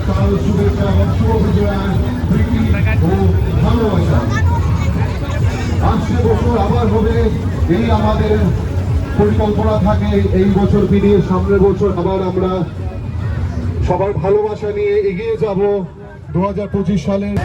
তার শুভেচ্ছা এবং শুভ বিজয়া প্রীতি ও ভালোবাসা। আসছে বছর আবার হবে, এই আমাদের পরিকল্পনা থাকে। এই বছর পেরিয়ে সামনের বছর আবার আমরা সবার ভালোবাসা নিয়ে এগিয়ে যাব 2025 সালের।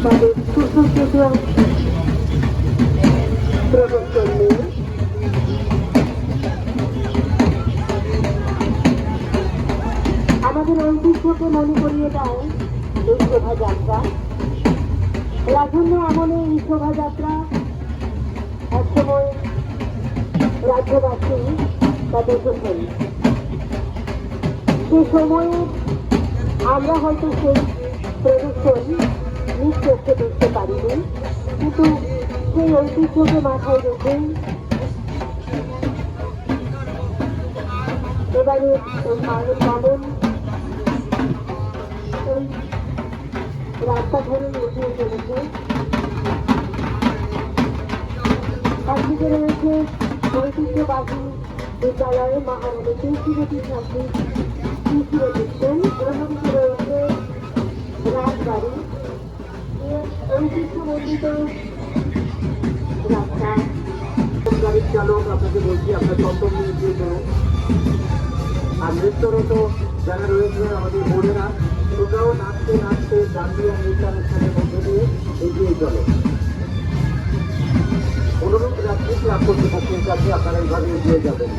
তাদের সুসজ্জিত প্রবর্তন নিয়ে আমাদের ঐতিহ্যকে মনে করিয়ে দেয় এই শোভাযাত্রা। রাজন্য আমলে এই শোভাযাত্রা একসময় রাজ্যবাসী তা দেখেছেন। সে সময়ে আমরা হয়তো সেই প্রদর্শন নিজ চোখে দেখতে পারিনি, কিন্তু সেই ঐতিহ্যকে মাথায় রেখে এবারে ওই মায়ের বামন ওই রাস্তা ধরে এগিয়ে চলেছে। একদিকে রয়েছে ঐতিহ্যবাহী বিদ্যালয়ে মহারানী তুলসীবতী ঠাকুর দিচ্ছেন, অন্যদিকে রয়েছে রাজবাড়ি ঐতিহ্যমণ্ডিত রাস্তা। গাড়ির চালক আপনাকে বলছি আপনার চন্দন নিয়ে করুন। আর নৃত্যরত যারা রয়েছে আমাদের বোনেরা, তোমরাও নাচতে নাচতে গান্ধী আর নৃত্যানুষ্ঠানের মধ্যে দিয়ে এগিয়ে চলে। অনুরোধ রাখছি ক্লাব কর্তৃপক্ষের কাছে আপনারা এইভাবে এগিয়ে যাবেন।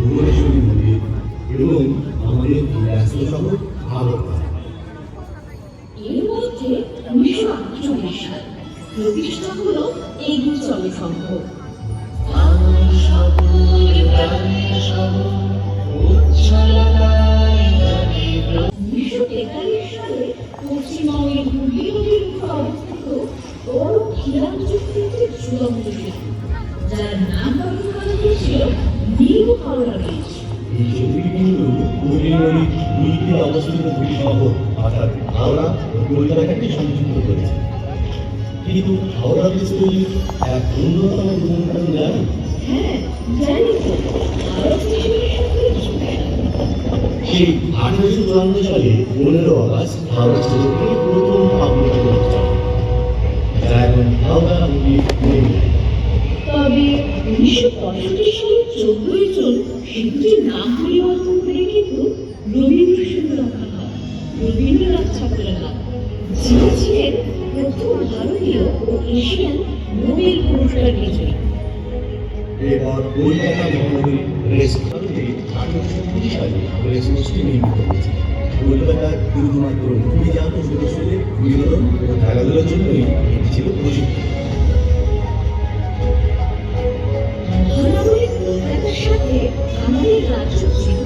ভুবনেশ্বরী মন্দির এবং আমাদের ব্যস্ত শহর আগরতলা। এর মধ্যে 1948 সাল প্রতিষ্ঠা হলো এগিয়ে চলে সংঘ। 1943 সালে পশ্চিমবঙ্গের হুগলি নদীর উপর অবস্থিত বড় খিলান চুক্তির ঝুলন্ত সেতু, যার নাম করা হয়েছিল নিউ হাওড়া ব্রিজ। এই সেতুটি কিন্তু হুগলি নদীর দুই তীরে অবস্থিত দুটি শহর অর্থাৎ হাওড়া ও কলকাতাকে সংযুক্ত করেছে। কিন্তু হাওড়া ব্রিজ তৈরির এক অন্যতম প্রধান কারণ জানেন? হ্যাঁ, জানি তো। আরো কিশোরের সাথে যুক্ত। সেই 1854 সালে 15 আগস্ট হাওড়া সেতুটি প্রথম স্থাপন করা হয়, যা এখন হাওড়া হুগলি রেল লাইন। তবে 1965 সালের 14 জুন সেতুটির নাম পরিবর্তন করে কিন্তু রবীন্দ্র রাখা হয় রবীন্দ্রনাথ ঠাকুরের নাম, যিনি ছিলেন প্রথম ভারতীয় ও এশিয়ান নোবেল পুরস্কার বিজয়ী। এরপর কলকাতা মহানগরী রেলস্টেশনটি 1830 সালে রেলস্টেশনটি নির্মিত হয়েছে। কলকাতার শুধুমাত্র অভিজাত সদস্যদের বিনোদন ও খেলাধুলার জন্যই এটি ছিল প্রসিদ্ধ। মহানগরী কলকাতার সাথে আমাদের রাজ্য ছিল